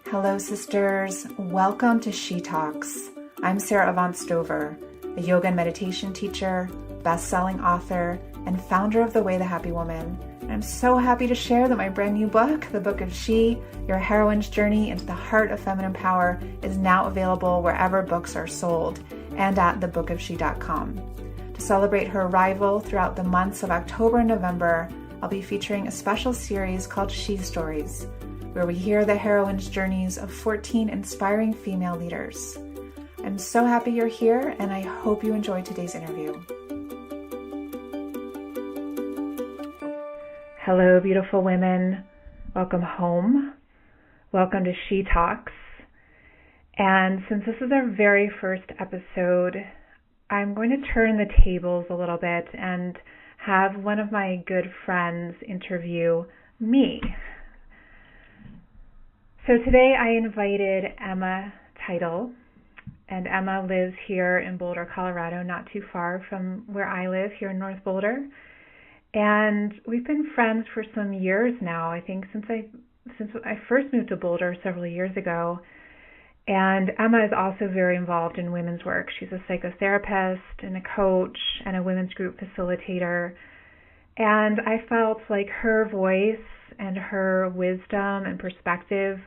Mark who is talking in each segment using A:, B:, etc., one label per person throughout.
A: Hello, sisters. Welcome to She Talks. I'm Sara Avant Stover, a yoga and meditation teacher, best-selling author, and founder of The Way the Happy Woman. And I'm so happy to share that my brand new book, The Book of She, Your Heroine's Journey into the Heart of Feminine Power, is now available wherever books are sold and at thebookofshe.com. To celebrate her arrival throughout the months of October and November, I'll be featuring a special series called She Stories, where we hear the heroines' journeys of 14 inspiring female leaders. I'm so happy you're here, and I hope you enjoyed today's interview. Hello, beautiful women. Welcome home. Welcome to She Talks. And since this is our very first episode, I'm going to turn the tables a little bit and have one of my good friends interview me. So today I invited Emma Title, and Emma lives here in Boulder, Colorado, not too far from where I live here in North Boulder. And we've been friends for some years now, I think since I first moved to Boulder several years ago. And Emma is also very involved in women's work. She's a psychotherapist and a coach and a women's group facilitator. And I felt like her voice and her wisdom and perspective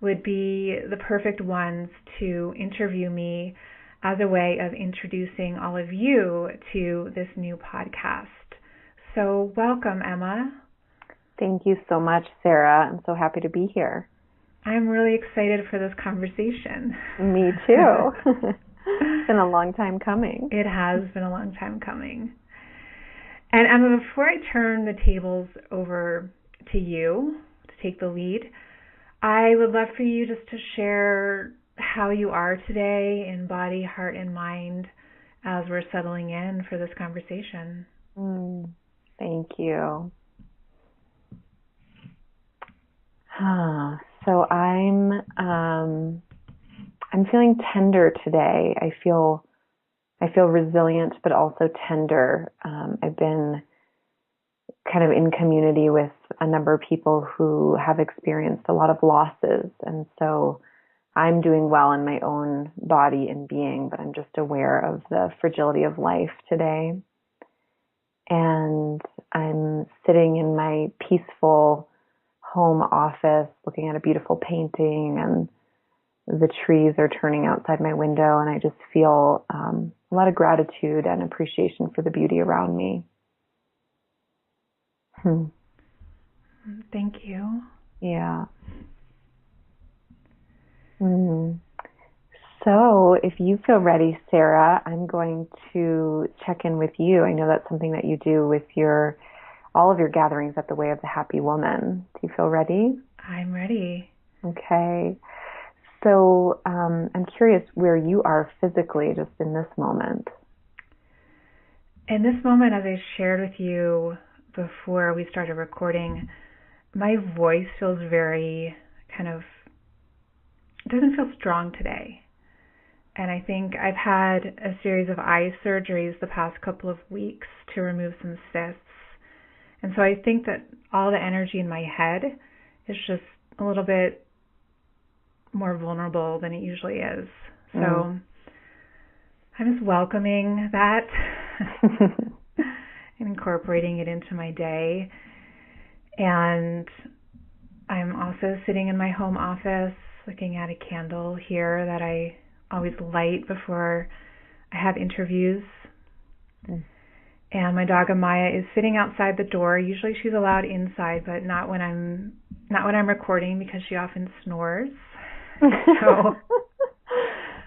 A: would be the perfect ones to interview me as a way of introducing all of you to this new podcast. So welcome, Emma.
B: Thank you so much, Sarah. I'm so happy to be here.
A: I'm really excited for this conversation.
B: Me too. It's been a long time coming.
A: It has been a long time coming. And Emma, before I turn the tables over to you to take the lead, I would love for you just to share how you are today in body, heart, and mind as we're settling in for this conversation.
B: Thank you. So I'm feeling tender today. I feel resilient, but also tender. I've been kind of in community with a number of people who have experienced a lot of losses. And so I'm doing well in my own body and being, but I'm just aware of the fragility of life today. And I'm sitting in my peaceful home office looking at a beautiful painting, and the trees are turning outside my window, and I just feel a lot of gratitude and appreciation for the beauty around me.
A: Thank you.
B: Yeah. So if you feel ready, Sarah, I'm going to check in with you. I know that's something that you do with all of your gatherings at the Way of the Happy Woman. Do you feel ready?
A: I'm ready.
B: Okay. So I'm curious where you are physically just in this moment.
A: In this moment, as I shared with you before we started recording, my voice feels very it doesn't feel strong today. And I think I've had a series of eye surgeries the past couple of weeks to remove some cysts. And so I think that all the energy in my head is just a little bit more vulnerable than it usually is. So I'm just welcoming that and incorporating it into my day. And I'm also sitting in my home office looking at a candle here that I always light before I have interviews. And my dog Amaya is sitting outside the door. Usually she's allowed inside, but not when I'm recording because she often snores. So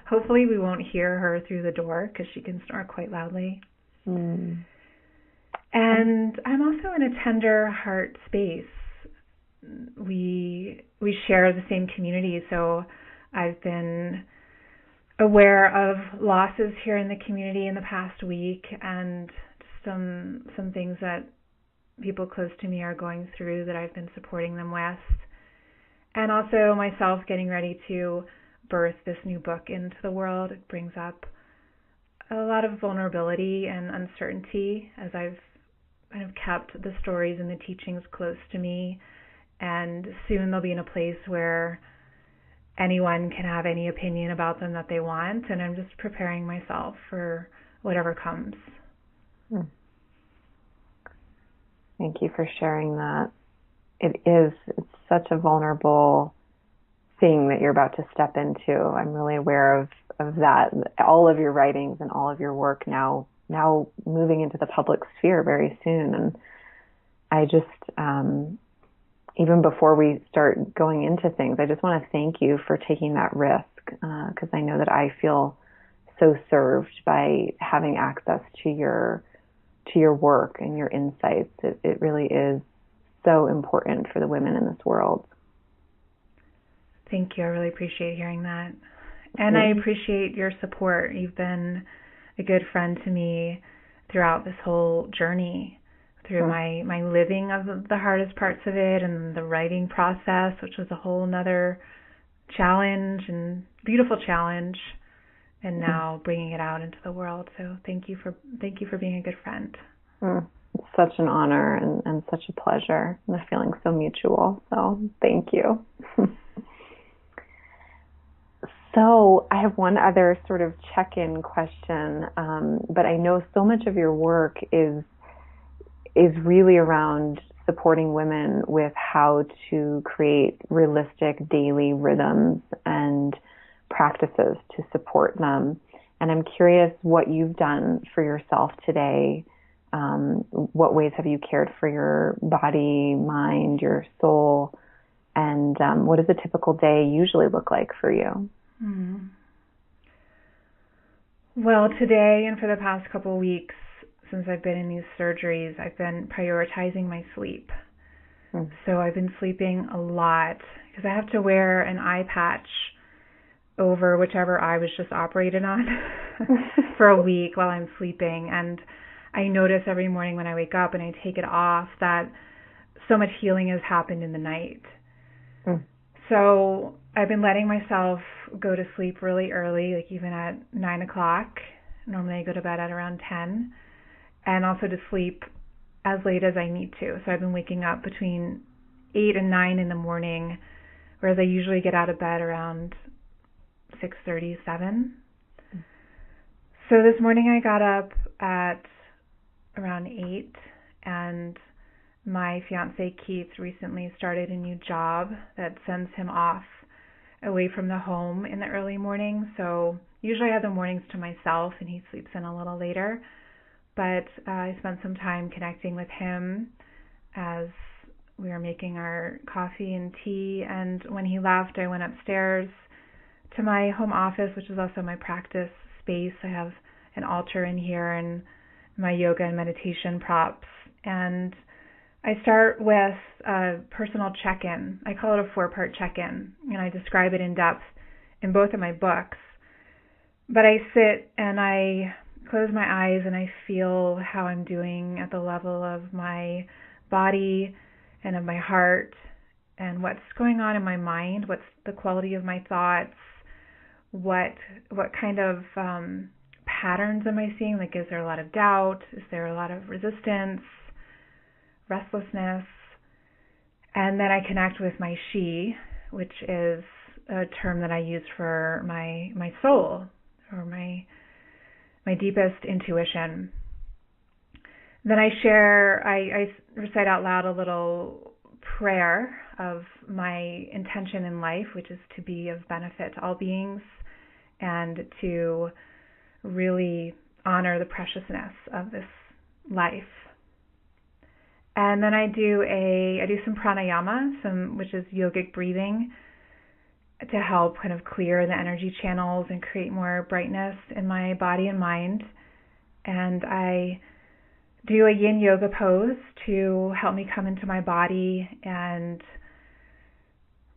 A: hopefully we won't hear her through the door because she can snore quite loudly. And I'm also in a tender heart space. We share the same community, so I've been aware of losses here in the community in the past week, and some things that people close to me are going through that I've been supporting them with. And also myself getting ready to birth this new book into the world. It brings up a lot of vulnerability and uncertainty as I've kind of kept the stories and the teachings close to me, and soon they'll be in a place where anyone can have any opinion about them that they want, and I'm just preparing myself for whatever comes.
B: Thank you for sharing that. It's such a vulnerable thing that you're about to step into. I'm really aware of that. All of your writings and all of your work now moving into the public sphere very soon. And I just, even before we start going into things, I just want to thank you for taking that risk, because I know that I feel so served by having access to your work and your insights. It really is so important for the women in this world.
A: Thank you. I really appreciate hearing that. And I appreciate your support. You've been a good friend to me throughout this whole journey, through my living of the hardest parts of it, and the writing process, which was a whole nother challenge and beautiful challenge, and now bringing it out into the world. So thank you for being a good friend.
B: It's such an honor and such a pleasure. And the feeling's so mutual. So thank you. So I have one other sort of check-in question, but I know so much of your work is really around supporting women with how to create realistic daily rhythms and practices to support them. And I'm curious what you've done for yourself today. What ways have you cared for your body, mind, your soul? And what does a typical day usually look like for you?
A: Well, today and for the past couple of weeks, since I've been in these surgeries, I've been prioritizing my sleep. So I've been sleeping a lot because I have to wear an eye patch over whichever eye was just operated on for a week while I'm sleeping. And I notice every morning when I wake up and I take it off that so much healing has happened in the night. So I've been letting myself go to sleep really early, like even at 9 o'clock. Normally I go to bed at around 10, and also to sleep as late as I need to. So I've been waking up between 8 and 9 in the morning, whereas I usually get out of bed around 6:30, 7. So this morning I got up at around 8, and my fiance Keith recently started a new job that sends him off away from the home in the early morning. So usually I have the mornings to myself and he sleeps in a little later. But I spent some time connecting with him as we were making our coffee and tea. And when he left, I went upstairs to my home office, which is also my practice space. I have an altar in here and my yoga and meditation props. And I start with a personal check-in. I call it a 4-part check-in, and I describe it in depth in both of my books. But I sit and I close my eyes and I feel how I'm doing at the level of my body and of my heart, and what's going on in my mind, what's the quality of my thoughts, what kind of patterns am I seeing? Like, is there a lot of doubt? Is there a lot of resistance? Restlessness? And then I connect with my she, which is a term that I use for my soul, or my deepest intuition. Then I recite out loud a little prayer of my intention in life, which is to be of benefit to all beings and to really honor the preciousness of this life. And then I do some pranayama, which is yogic breathing, to help kind of clear the energy channels and create more brightness in my body and mind. And I do a yin yoga pose to help me come into my body and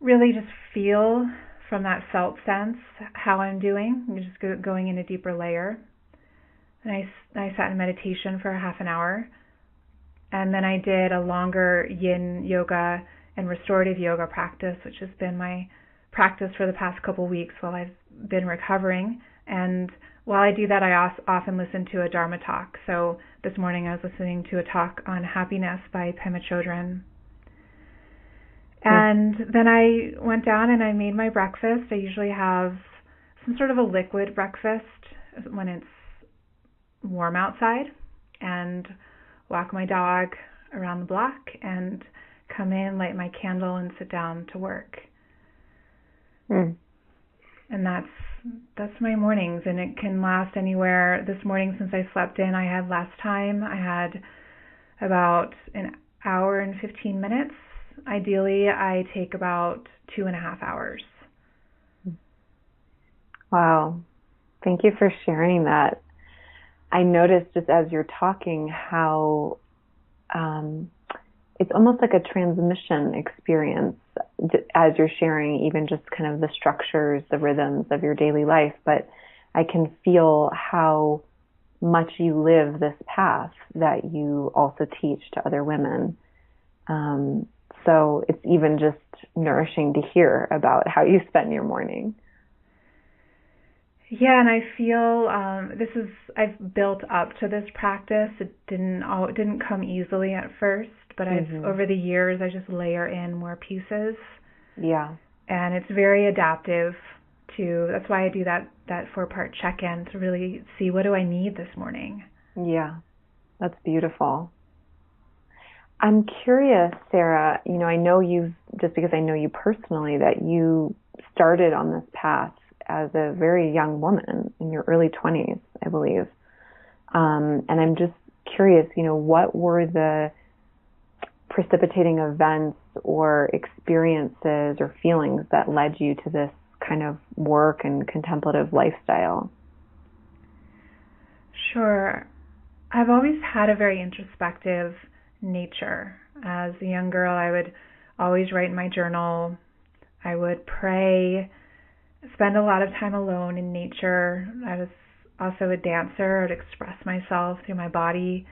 A: really just feel from that felt sense how I'm doing. I'm just going in a deeper layer. And I sat in meditation for half an hour. And then I did a longer yin yoga and restorative yoga practice, which has been my practice for the past couple weeks while I've been recovering. And while I do that, I often listen to a Dharma talk. So this morning I was listening to a talk on happiness by Pema Chodron. And then I went down and I made my breakfast. I usually have some sort of a liquid breakfast when it's warm outside, and walk my dog around the block and come in, light my candle, and sit down to work. And that's my mornings, and it can last anywhere. This morning, since I slept in, I had about an hour and 15 minutes. Ideally, I take about 2.5 hours.
B: Wow. Thank you for sharing that. I noticed just as you're talking how it's almost like a transmission experience as you're sharing, even just kind of the structures, the rhythms of your daily life. But I can feel how much you live this path that you also teach to other women. So it's even just nourishing to hear about how you spend your morning.
A: Yeah, and I feel I've built up to this practice. It didn't come easily at first, but over the years, I just layer in more pieces.
B: Yeah.
A: And it's very adaptive that's why I do that 4-part check-in, to really see, what do I need this morning?
B: Yeah, that's beautiful. I'm curious, Sara, I know just because I know you personally, that you started on this path as a very young woman in your early 20s, I believe. And I'm just curious, what were the precipitating events or experiences or feelings that led you to this kind of work and contemplative lifestyle?
A: Sure. I've always had a very introspective nature. As a young girl, I would always write in my journal. I would pray, spend a lot of time alone in nature. I was also a dancer. I would express myself through my body,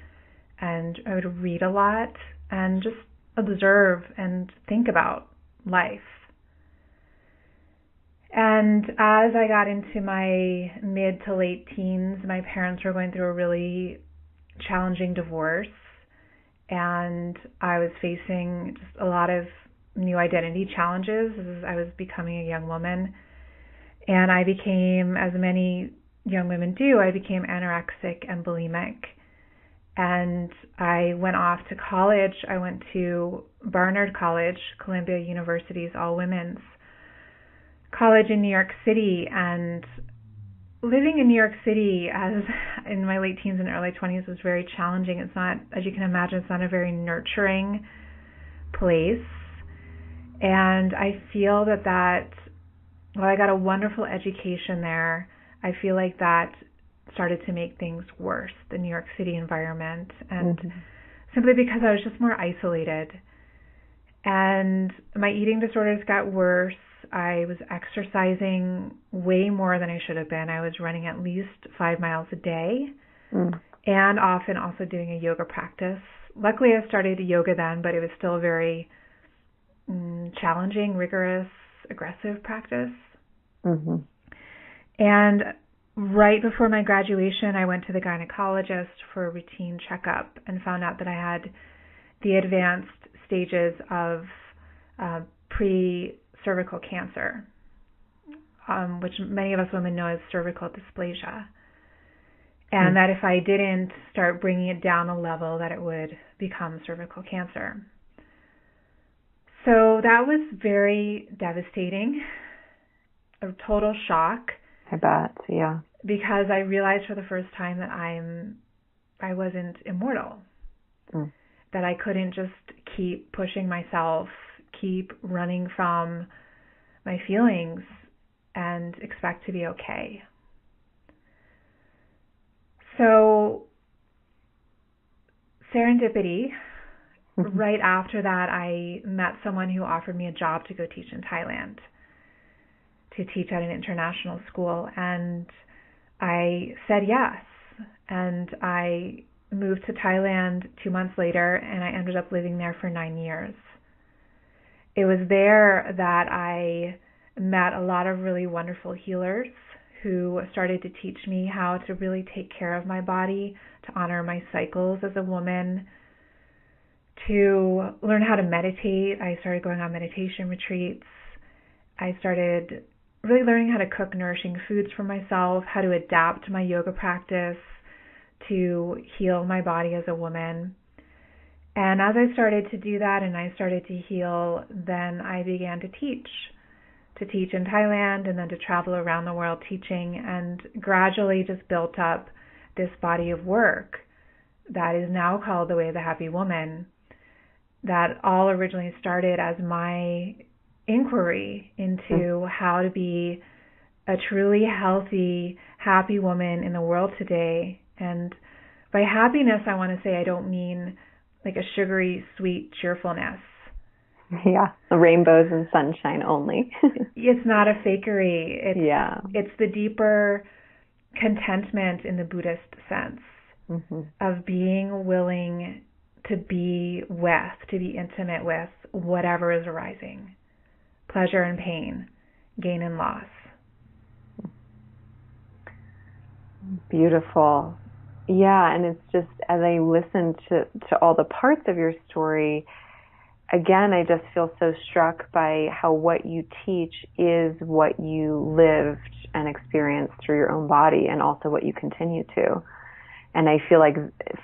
A: and I would read a lot and just observe and think about life. And as I got into my mid to late teens, my parents were going through a really challenging divorce, and I was facing just a lot of new identity challenges as I was becoming a young woman. And I became, as many young women do, I became anorexic and bulimic. And I went off to college. I went to Barnard College, Columbia University's all-women's college in New York City. And living in New York City as in my late teens and early 20s was very challenging. It's not, as you can imagine, it's not a very nurturing place. And I feel that while I got a wonderful education there, I feel like that started to make things worse, the New York City environment, and simply because I was just more isolated. And my eating disorders got worse. I was exercising way more than I should have been. I was running at least 5 miles a day, and often also doing a yoga practice. Luckily, I started yoga then, but it was still a very challenging, rigorous, aggressive practice. And right before my graduation, I went to the gynecologist for a routine checkup and found out that I had the advanced stages of pre-cervical cancer, which many of us women know as cervical dysplasia. And that if I didn't start bringing it down a level, that it would become cervical cancer. So that was very devastating, a total shock.
B: I bet, yeah.
A: Because I realized for the first time that I wasn't immortal, that I couldn't just keep pushing myself, keep running from my feelings and expect to be okay. So serendipity, right after that, I met someone who offered me a job to go teach in Thailand, to teach at an international school. And I said yes. And I moved to Thailand 2 months later, and I ended up living there for 9 years. It was there that I met a lot of really wonderful healers who started to teach me how to really take care of my body, to honor my cycles as a woman, to learn how to meditate. I started going on meditation retreats. I started really learning how to cook nourishing foods for myself, how to adapt my yoga practice to heal my body as a woman. And as I started to do that and I started to heal, then I began to teach in Thailand and then to travel around the world teaching, and gradually just built up this body of work that is now called The Way of the Happy Woman, that all originally started as my inquiry into how to be a truly healthy, happy woman in the world today. And by happiness, I want to say I don't mean like a sugary, sweet cheerfulness.
B: Yeah, the rainbows and sunshine only.
A: It's not a fakery. It's the deeper contentment in the Buddhist sense of being willing to be intimate with whatever is arising. Pleasure and pain, gain and loss.
B: Beautiful. Yeah, and it's just, as I listen to all the parts of your story, again, I just feel so struck by how what you teach is what you lived and experienced through your own body, and also what you continue to. And I feel like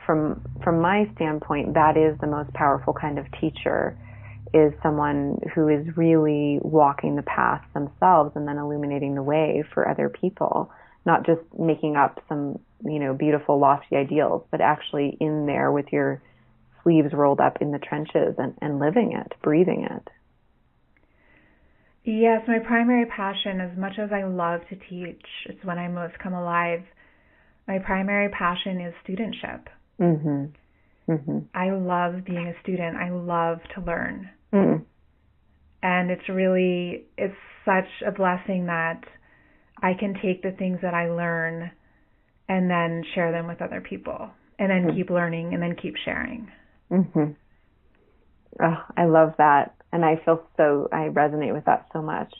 B: from my standpoint, that is the most powerful kind of teacher, is someone who is really walking the path themselves and then illuminating the way for other people, not just making up some, beautiful, lofty ideals, but actually in there with your sleeves rolled up in the trenches and living it, breathing it.
A: Yes, my primary passion, as much as I love to teach, it's when I most come alive. My primary passion is studentship. I love being a student. I love to learn. And it's such a blessing that I can take the things that I learn and then share them with other people, and then keep learning, and then keep sharing.
B: Oh, I love that. And I resonate with that so much.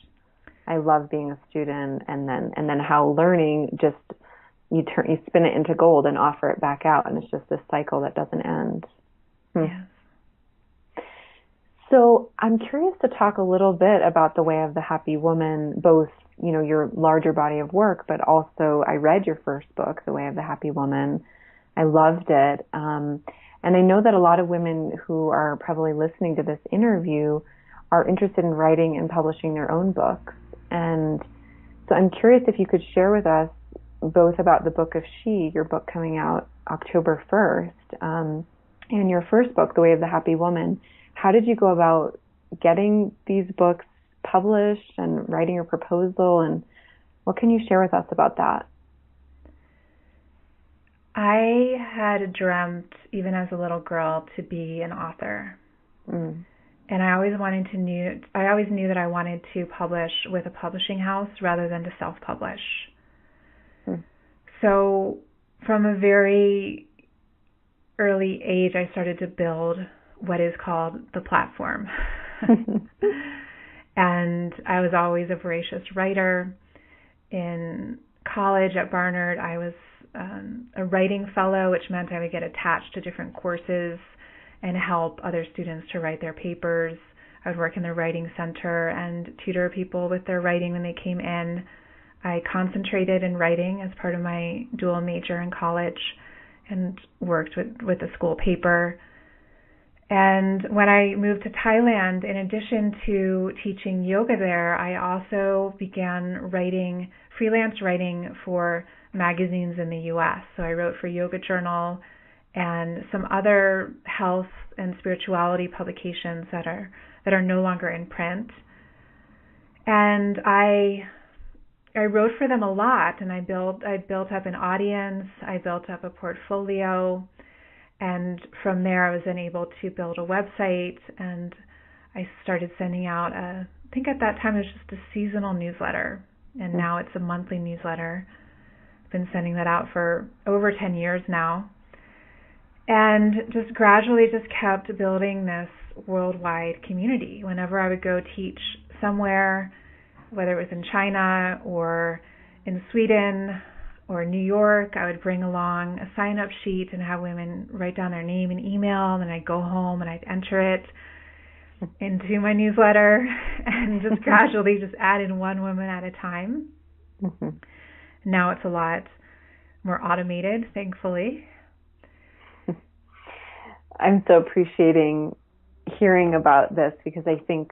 B: I love being a student, and then how learning just, you spin it into gold and offer it back out, and it's just this cycle that doesn't end.
A: Yes.
B: So I'm curious to talk a little bit about The Way of the Happy Woman, both, your larger body of work, but also I read your first book, The Way of the Happy Woman. I loved it. And I know that a lot of women who are probably listening to this interview are interested in writing and publishing their own books. And so I'm curious if you could share with us both about the Book of She, your book coming out October 1st, and your first book, The Way of the Happy Woman. How did you go about getting these books published and writing your proposal, and what can you share with us about that?
A: I had dreamt, even as a little girl, to be an author. And I always knew that I wanted to publish with a publishing house rather than to self-publish. So from a very early age, I started to build what is called the platform. And I was always a voracious writer. In college at Barnard, I was a writing fellow, which meant I would get attached to different courses and help other students to write their papers. I would work in the writing center and tutor people with their writing when they came in. I concentrated in writing as part of my dual major in college and worked with the school paper. And when I moved to Thailand, in addition to teaching yoga there, I also began freelance writing for magazines in the U.S. So I wrote for Yoga Journal and some other health and spirituality publications that are no longer in print. And I wrote for them a lot, and I built up an audience, I built up a portfolio, and from there I was then able to build a website, and I started sending out I think at that time it was just a seasonal newsletter, and now it's a monthly newsletter. I've been sending that out for over 10 years now, and just gradually just kept building this worldwide community. Whenever I would go teach somewhere, whether it was in China or in Sweden or New York, I would bring along a sign-up sheet and have women write down their name and email, and then I'd go home and I'd enter it into my newsletter and just gradually just add in one woman at a time. Mm-hmm. Now it's a lot more automated, thankfully.
B: I'm so appreciating hearing about this, because I think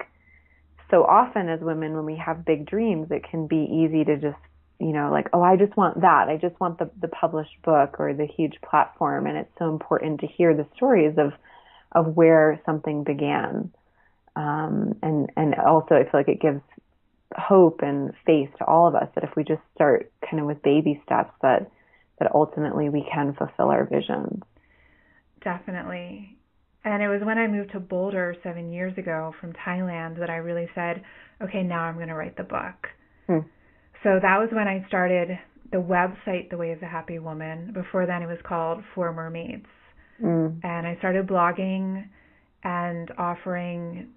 B: so often as women, when we have big dreams, it can be easy to just, like, oh, I just want that. I just want the published book or the huge platform. And it's so important to hear the stories of where something began. And also I feel like it gives hope and faith to all of us that if we just start kind of with baby steps, that ultimately we can fulfill our visions.
A: Definitely. And it was when I moved to Boulder 7 years ago from Thailand that I really said, okay, now I'm going to write the book. So that was when I started the website, The Way of the Happy Woman. Before then it was called For Mermaids. And I started blogging and offering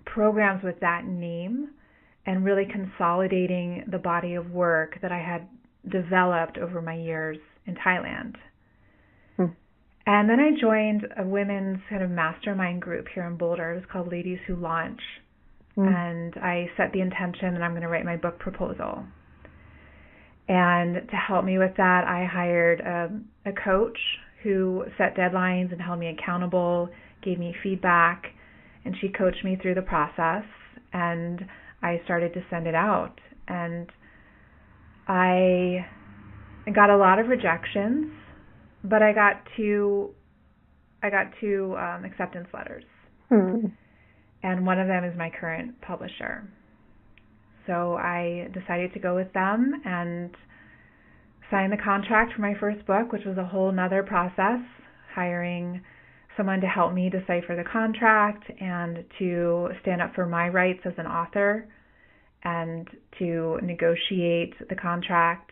A: programs with that name and really consolidating the body of work that I had developed over my years in Thailand. And then I joined a women's kind of mastermind group here in Boulder. It was called Ladies Who Launch. And I set the intention that I'm going to write my book proposal. And to help me with that, I hired a coach who set deadlines and held me accountable, gave me feedback, and she coached me through the process. And I started to send it out. And I got a lot of rejections, but I got two acceptance letters. And one of them is my current publisher. So I decided to go with them and sign the contract for my first book, which was a whole nother process, hiring someone to help me decipher the contract and to stand up for my rights as an author and to negotiate the contract.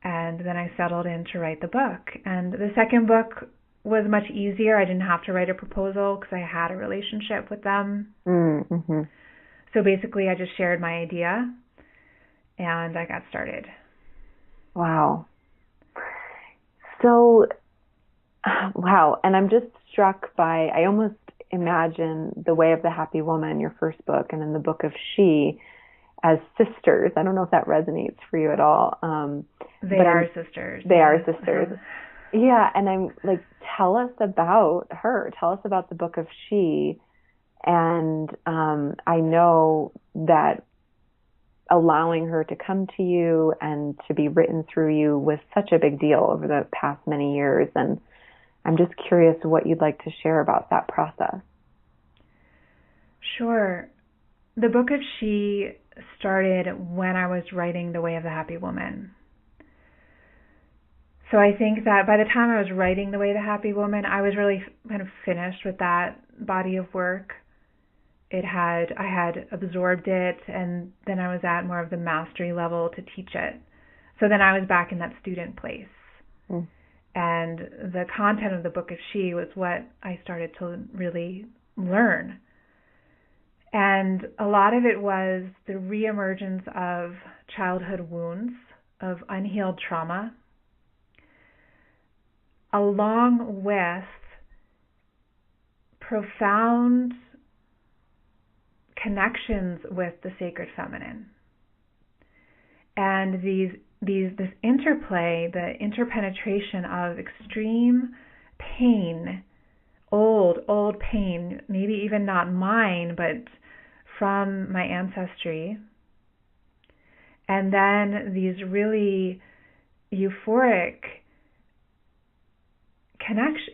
A: And then I settled in to write the book. And the second book was much easier. I didn't have to write a proposal because I had a relationship with them. Mm-hmm. So basically I just shared my idea and I got started.
B: Wow. So, wow. And I'm just struck by, I almost imagine The Way of the Happy Woman, your first book, and then the book of She as sisters. I don't know if that resonates for you at all.
A: They are sisters.
B: They are sisters. Yeah, and I'm like, tell us about her. Tell us about the book of She. And I know that allowing her to come to you and to be written through you was such a big deal over the past many years. And I'm just curious what you'd like to share about that process.
A: Sure. The book of She started when I was writing The Way of the Happy Woman. So I think that by the time I was writing The Way of the Happy Woman, I was really kind of finished with that body of work. I had absorbed it, and then I was at more of the mastery level to teach it. So then I was back in that student place. And the content of the book of She was what I started to really learn. And a lot of it was the reemergence of childhood wounds, of unhealed trauma, along with profound connections with the sacred feminine. And this interplay, the interpenetration of extreme pain, old pain, maybe even not mine, but from my ancestry, and then these really euphoric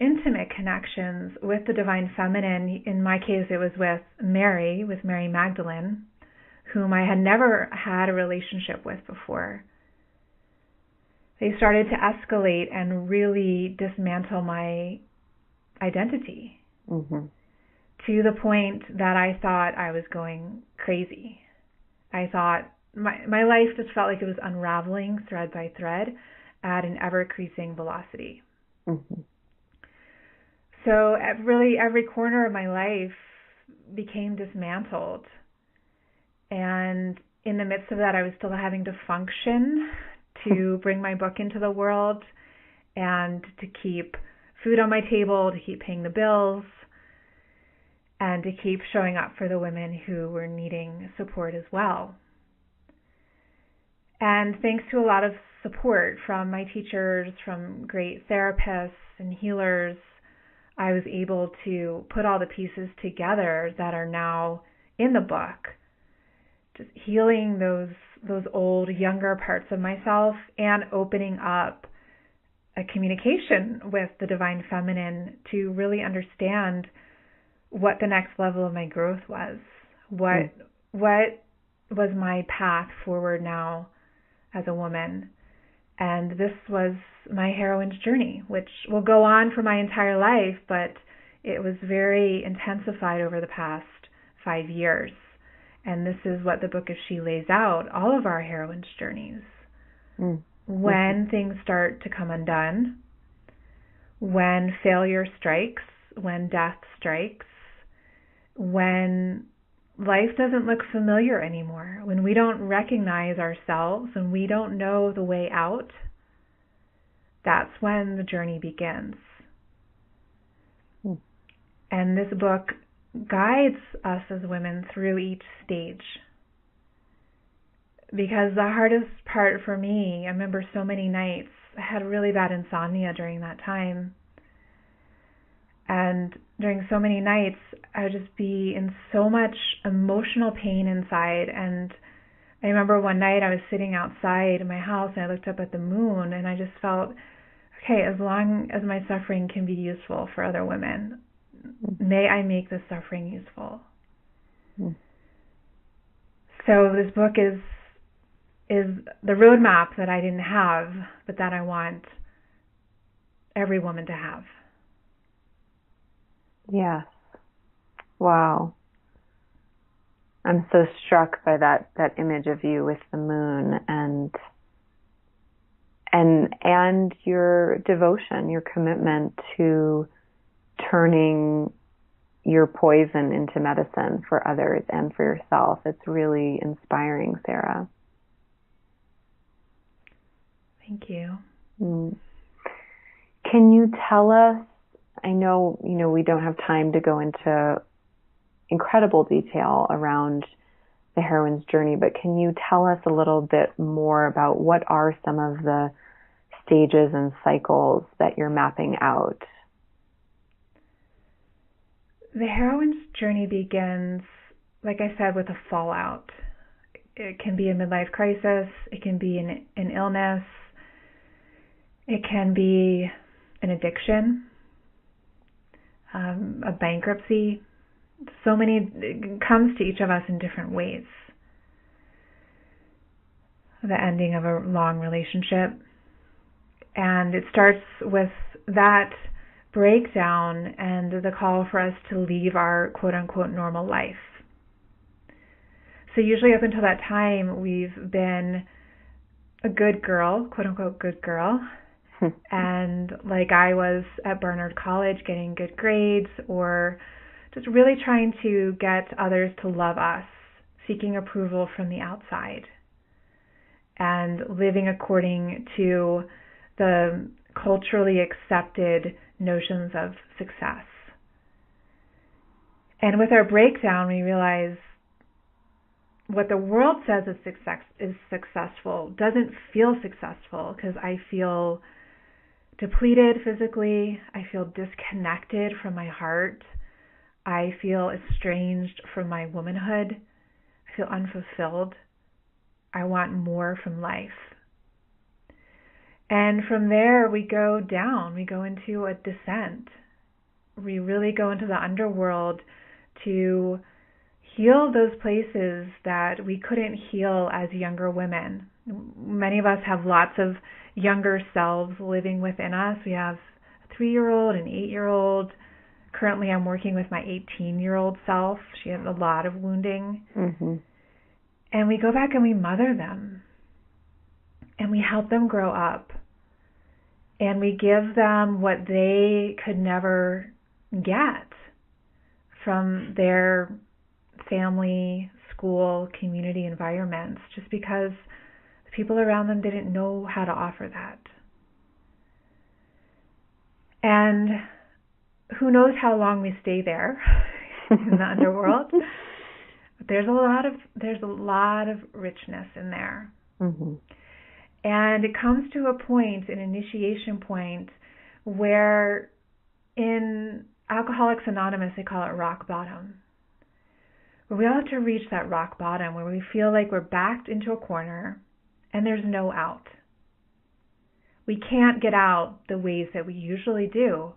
A: intimate connections with the divine feminine. In my case, it was with Mary Magdalene, whom I had never had a relationship with before. They started to escalate and really dismantle my identity to the point that I thought I was going crazy. I thought my life just felt like it was unraveling thread by thread at an ever-increasing velocity. So really every corner of my life became dismantled. And in the midst of that, I was still having to function to bring my book into the world and to keep food on my table, to keep paying the bills, and to keep showing up for the women who were needing support as well. And thanks to a lot of support from my teachers, from great therapists and healers, I was able to put all the pieces together that are now in the book, just healing those old, younger parts of myself and opening up a communication with the divine feminine to really understand what the next level of my growth was. What was my path forward now as a woman? And this was my heroine's journey, which will go on for my entire life, but it was very intensified over the past 5 years. And this is what the Book of She lays out, all of our heroine's journeys. When things start to come undone, when failure strikes, when death strikes, when life doesn't look familiar anymore, when we don't recognize ourselves and we don't know the way out, that's when the journey begins. And this book guides us as women through each stage. Because the hardest part for me, I remember so many nights, I had really bad insomnia during that time. And during so many nights, I would just be in so much emotional pain inside. And I remember one night I was sitting outside in my house and I looked up at the moon and I just felt, okay, as long as my suffering can be useful for other women, may I make this suffering useful. So this book is the roadmap that I didn't have, but that I want every woman to have.
B: Yes. Wow. I'm so struck by that image of you with the moon and your devotion, your commitment to turning your poison into medicine for others and for yourself. It's really inspiring, Sara.
A: Thank you.
B: Can you tell us, I know, we don't have time to go into incredible detail around the heroine's journey, but can you tell us a little bit more about what are some of the stages and cycles that you're mapping out?
A: The heroine's journey begins, like I said, with a fallout. It can be a midlife crisis. It can be an illness. It can be an addiction, a bankruptcy. It comes to each of us in different ways. The ending of a long relationship. And it starts with that breakdown and the call for us to leave our quote-unquote normal life. So usually up until that time, we've been a good girl, quote-unquote good girl, and like I was at Barnard College getting good grades or just really trying to get others to love us, seeking approval from the outside, and living according to the culturally accepted notions of success. And with our breakdown, we realize what the world says is successful doesn't feel successful because I feel depleted physically. I feel disconnected from my heart. I feel estranged from my womanhood. I feel unfulfilled. I want more from life. And from there, we go down. We go into a descent. We really go into the underworld to heal those places that we couldn't heal as younger women. Many of us have lots of younger selves living within us. We have a 3-year-old, an 8-year-old. Currently, I'm working with my 18-year-old self. She has a lot of wounding. And we go back and we mother them. And we help them grow up. And we give them what they could never get from their family, school community environments, just because the people around them didn't know how to offer that. And who knows how long we stay there in the underworld. But there's a lot of richness in there.
B: Mm-hmm.
A: And it comes to a point, an initiation point, where in Alcoholics Anonymous they call it rock bottom. Where we all have to reach that rock bottom where we feel like we're backed into a corner and there's no out. We can't get out the ways that we usually do.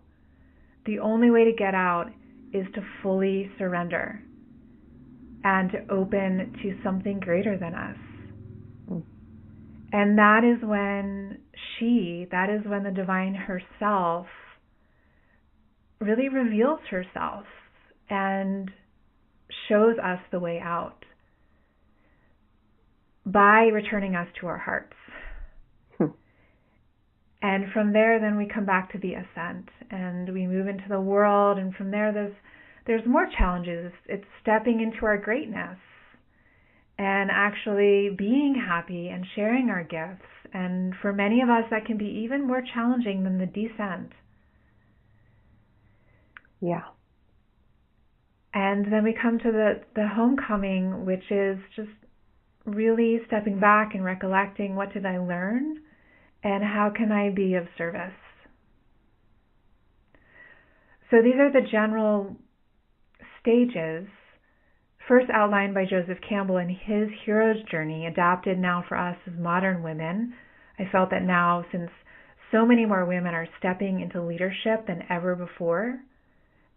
A: The only way to get out is to fully surrender and to open to something greater than us. And that is when the divine herself really reveals herself and shows us the way out by returning us to our hearts. And from there, then we come back to the ascent and we move into the world. And from there, there's more challenges. It's stepping into our greatness and actually being happy and sharing our gifts. And for many of us, that can be even more challenging than the descent.
B: Yeah.
A: And then we come to the homecoming, which is just really stepping back and recollecting, what did I learn and how can I be of service? So these are the general stages, first outlined by Joseph Campbell in his Heroines Journey, adapted now for us as modern women. I felt that now, since so many more women are stepping into leadership than ever before,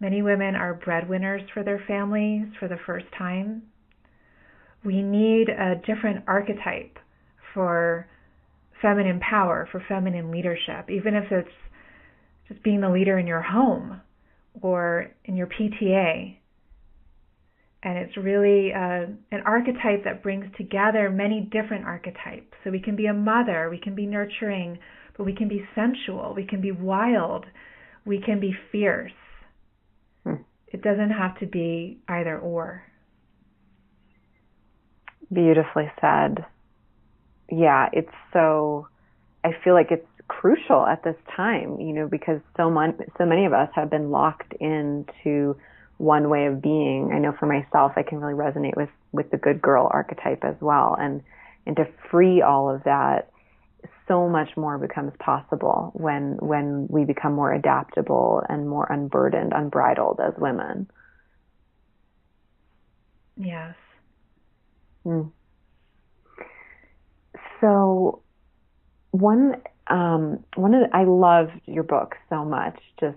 A: many women are breadwinners for their families for the first time. We need a different archetype for feminine power, for feminine leadership, even if it's just being the leader in your home or in your PTA. And it's really an archetype that brings together many different archetypes. So we can be a mother, we can be nurturing, but we can be sensual, we can be wild, we can be fierce. It doesn't have to be either or. Beautifully said.
B: Yeah, I feel like it's crucial at this time, because so many of us have been locked into one way of being. I know for myself, I can really resonate with the good girl archetype as well. And to free all of that, so much more becomes possible when we become more adaptable and more unburdened, unbridled as women.
A: Yes.
B: So I loved your book so much, just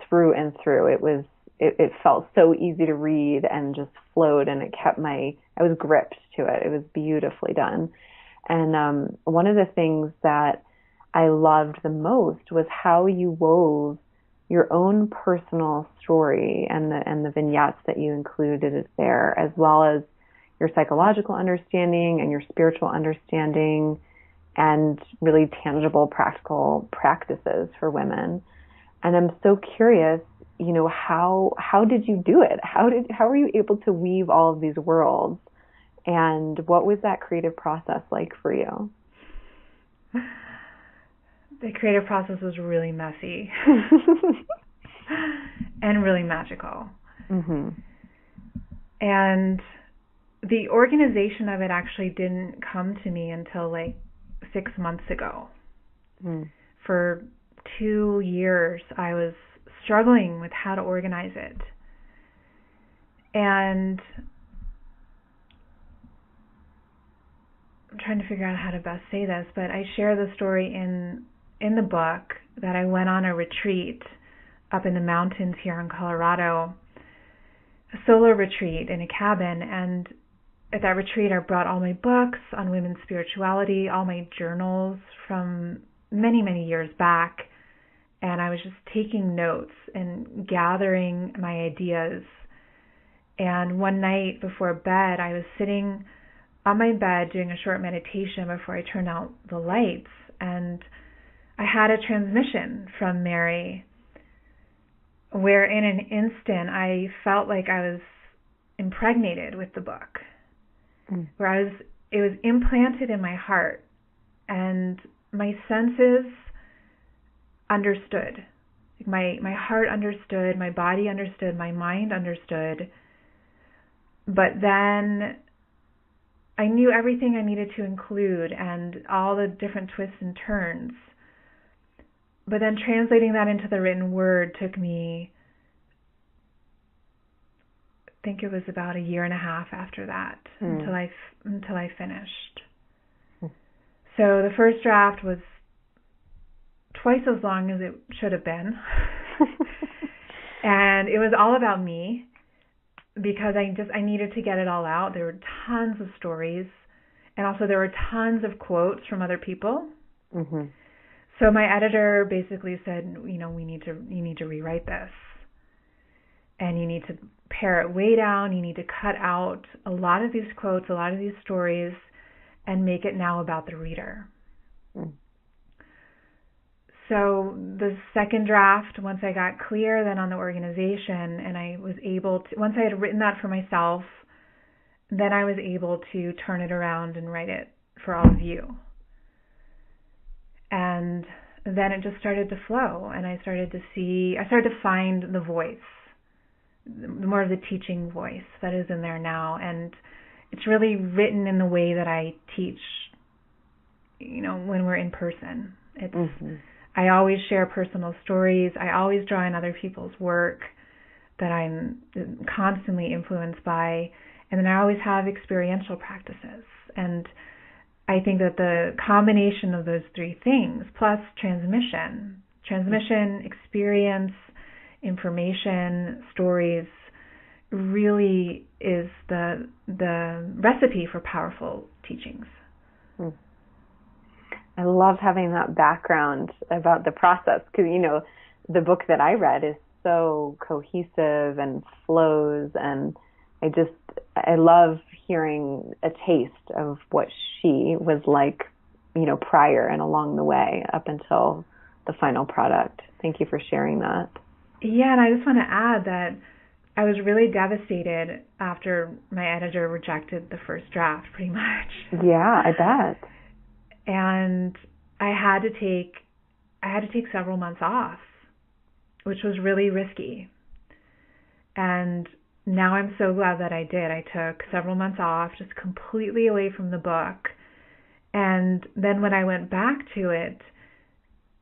B: through and through. It felt so easy to read and just flowed, and I was gripped to it. It was beautifully done. And one of the things that I loved the most was how you wove your own personal story and the vignettes that you included there, as well as your psychological understanding and your spiritual understanding and really tangible, practical practices for women. And I'm so curious, how did you do it? How were you able to weave all of these worlds? And what was that creative process like for you?
A: The creative process was really messy and really magical.
B: Mm-hmm.
A: And the organization of it actually didn't come to me until 6 months ago. For 2 years, I was struggling with how to organize it. And I'm trying to figure out how to best say this, but I share the story in the book that I went on a retreat up in the mountains here in Colorado, a solo retreat in a cabin. And at that retreat, I brought all my books on women's spirituality, all my journals from many, many years back. And I was just taking notes and gathering my ideas. And one night before bed, I was sitting on my bed doing a short meditation before I turned out the lights. And I had a transmission from Mary where in an instant I felt like I was impregnated with the book. where it was implanted in my heart, and my senses understood. My heart understood, my body understood, my mind understood. But then I knew everything I needed to include and all the different twists and turns. But then translating that into the written word took me, I think it was about 1.5 years after that until I finished. So the first draft was twice as long as it should have been. And it was all about me because I needed to get it all out. There were tons of stories, and also there were tons of quotes from other people. Mm-hmm. So my editor basically said, you need to rewrite this, and you need to pare it way down. You need to cut out a lot of these quotes, a lot of these stories, and make it now about the reader. So the second draft, once I got clear then on the organization, and I was able to, once I had written that for myself, then I was able to turn it around and write it for all of you. And then it just started to flow, and I started to find the voice, more of the teaching voice that is in there now. And it's really written in the way that I teach, when we're in person. It's, I always share personal stories. I always draw in other people's work that I'm constantly influenced by. And then I always have experiential practices. And I think that the combination of those three things, plus transmission, experience, information, stories, really is the recipe for powerful teachings.
B: I love having that background about the process because, the book that I read is so cohesive and flows, and I love hearing a taste of what she was like, prior and along the way up until the final product. Thank you for sharing that.
A: Yeah, and I just want to add that I was really devastated after my editor rejected the first draft, pretty much.
B: Yeah, I bet.
A: And I had to take several months off, which was really risky. And now I'm so glad that I did. I took several months off, just completely away from the book. And then when I went back to it,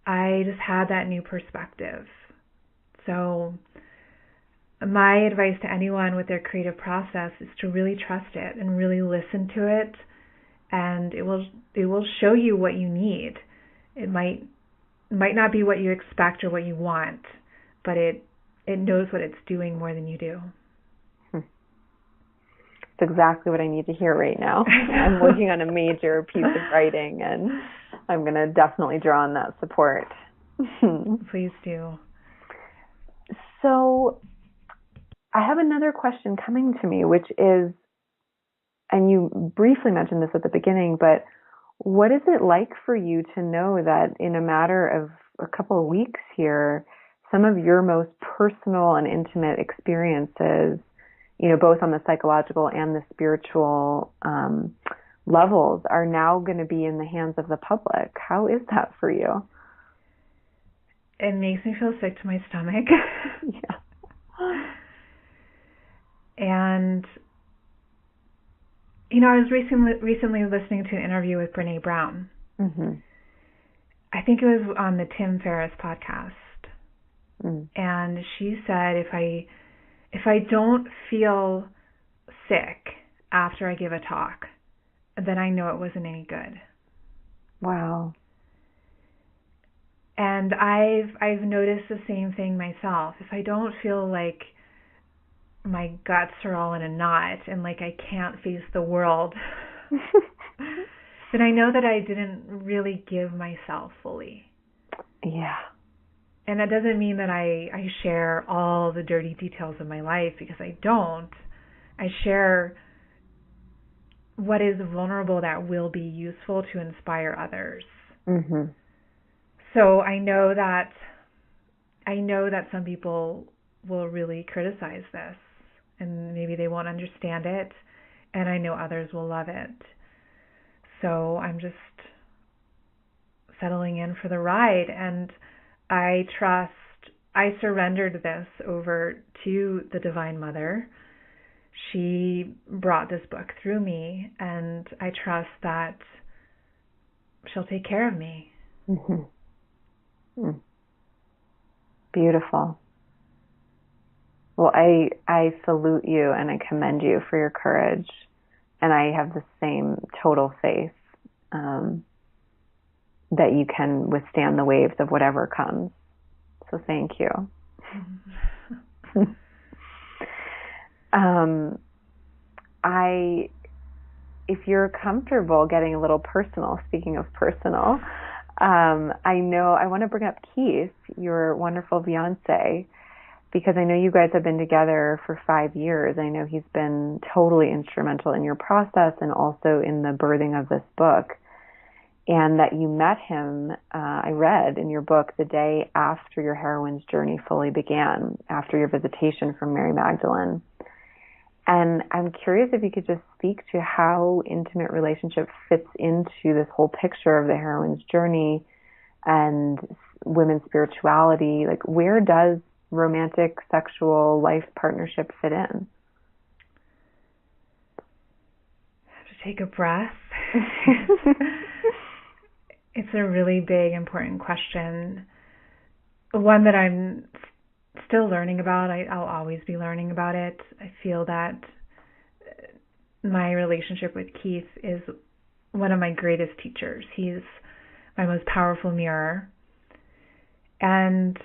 A: I just had that new perspective. So my advice to anyone with their creative process is to really trust it and really listen to it. And it will show you what you need. It might not be what you expect or what you want, but it knows what it's doing more than you do.
B: It's exactly what I need to hear right now. I'm working on a major piece of writing, and I'm going to definitely draw on that support.
A: Please do.
B: So I have another question coming to me, which is, and you briefly mentioned this at the beginning, but what is it like for you to know that in a matter of a couple of weeks here, some of your most personal and intimate experiences, both on the psychological and the spiritual levels, are now going to be in the hands of the public? How is that for you?
A: It makes me feel sick to my stomach.
B: Yeah.
A: And I was recently listening to an interview with Brené Brown. Mm-hmm. I think it was on the Tim Ferriss podcast. And she said, if I don't feel sick after I give a talk, then I know it wasn't any good.
B: Wow.
A: And I've noticed the same thing myself. If I don't feel like my guts are all in a knot and like I can't face the world, then I know that I didn't really give myself fully.
B: Yeah.
A: And that doesn't mean that I share all the dirty details of my life, because I don't. I share what is vulnerable that will be useful to inspire others. Mm-hmm. So I know that some people will really criticize this, and maybe they won't understand it, and I know others will love it. So I'm just settling in for the ride, and I surrendered this over to the Divine Mother. She brought this book through me, and I trust that she'll take care of me.
B: Mm-hmm. Beautiful. Well, I salute you and I commend you for your courage, and I have the same total faith that you can withstand the waves of whatever comes. So thank you. If you're comfortable getting a little personal, speaking of personal, I want to bring up Keith, your wonderful fiance, because I know you guys have been together for 5 years. I know he's been totally instrumental in your process and also in the birthing of this book. And that you met him, I read in your book, the day after your Heroines Journey fully began, after your visitation from Mary Magdalene. And I'm curious if you could just speak to how intimate relationship fits into this whole picture of the Heroine's journey and women's spirituality. Like, where does romantic, sexual life partnership fit in?
A: I have to take a breath. It's a really big, important question. One that I'm still learning about. I'll always be learning about it. I feel that my relationship with Keith is one of my greatest teachers. He's my most powerful mirror. And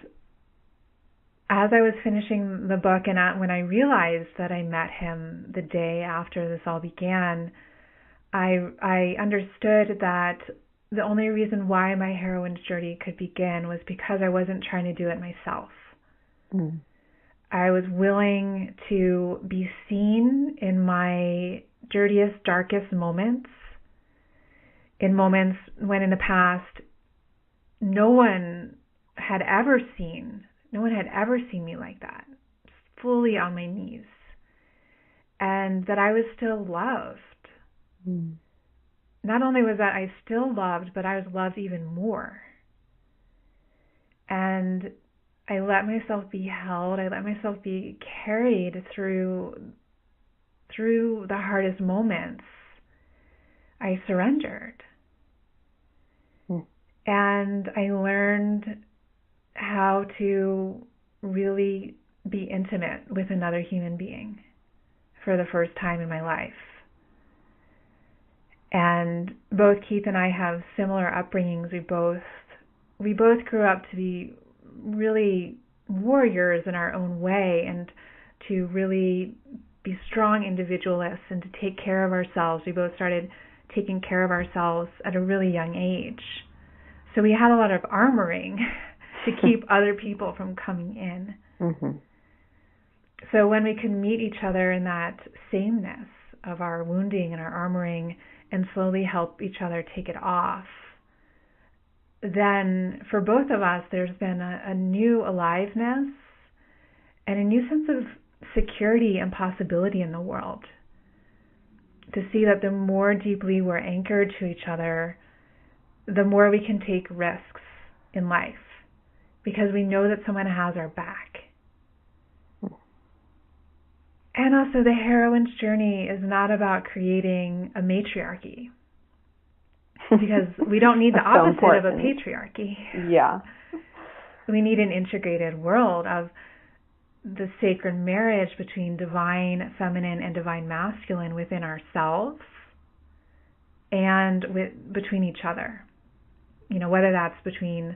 A: as I was finishing the book, and when I realized that I met him the day after this all began, I understood that the only reason why my heroine's journey could begin was because I wasn't trying to do it myself. Mm. I was willing to be seen in my dirtiest, darkest moments, in moments when in the past no one had ever seen me like that, fully on my knees, and that I was still loved. Mm. Not only was that I still loved, but I was loved even more. And I let myself be held. I let myself be carried through the hardest moments. I surrendered. And I learned how to really be intimate with another human being for the first time in my life. And both Keith and I have similar upbringings. We both grew up to be really warriors in our own way, and to really be strong individualists and to take care of ourselves. We both started taking care of ourselves at a really young age. So we had a lot of armoring to keep other people from coming in. Mm-hmm. So when we could meet each other in that sameness of our wounding and our armoring, and slowly help each other take it off, then for both of us, there's been a new aliveness and a new sense of security and possibility in the world. To see that the more deeply we're anchored to each other, the more we can take risks in life, because we know that someone has our back. And also, the heroine's journey is not about creating a matriarchy, because we don't need the opposite of a patriarchy.
B: Yeah.
A: We need an integrated world of the sacred marriage between divine feminine and divine masculine within ourselves and between each other. You know, whether that's between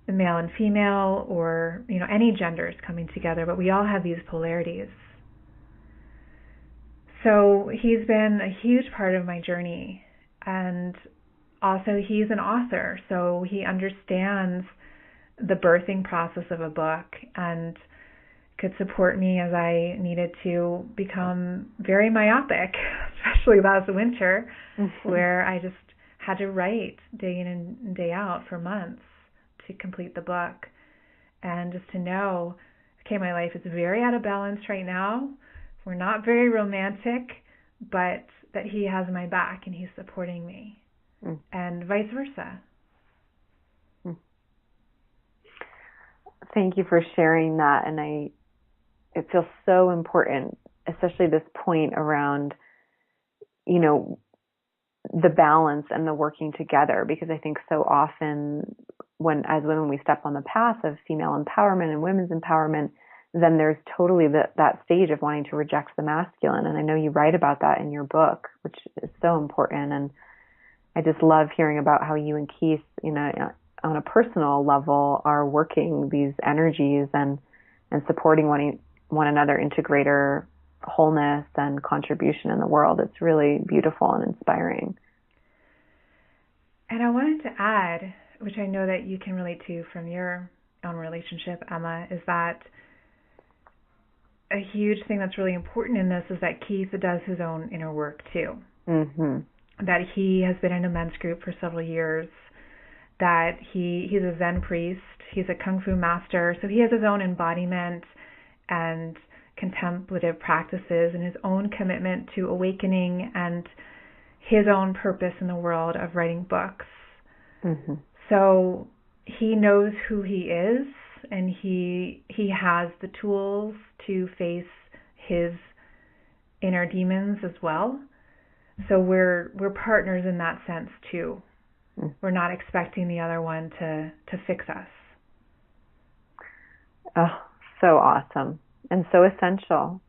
A: the male and female, or, you know, any genders coming together, but we all have these polarities. So he's been a huge part of my journey, and also he's an author, so he understands the birthing process of a book and could support me as I needed to become very myopic, especially last winter, where I just had to write day in and day out for months to complete the book, and just to know, okay, my life is very out of balance right now. We're not very romantic, but that he has my back and he's supporting me, and vice versa.
B: Thank you for sharing that. And it feels so important, especially this point around, the balance and the working together, because I think so often as women, we step on the path of female empowerment and women's empowerment, then there's totally that stage of wanting to reject the masculine. And I know you write about that in your book, which is so important. And I just love hearing about how you and Keith, on a personal level, are working these energies and supporting one another into greater wholeness and contribution in the world. It's really beautiful and inspiring.
A: And I wanted to add, which I know that you can relate to from your own relationship, Emma, is that a huge thing that's really important in this is that Keith does his own inner work too. Mm-hmm. That he has been in a men's group for several years, that he's a Zen priest, he's a Kung Fu master, so he has his own embodiment and contemplative practices and his own commitment to awakening and his own purpose in the world of writing books. Mm-hmm. So he knows who he is, and he has the tools to face his inner demons as well. So we're partners in that sense too. Mm-hmm. We're not expecting the other one to fix us.
B: Oh, so awesome. And so essential.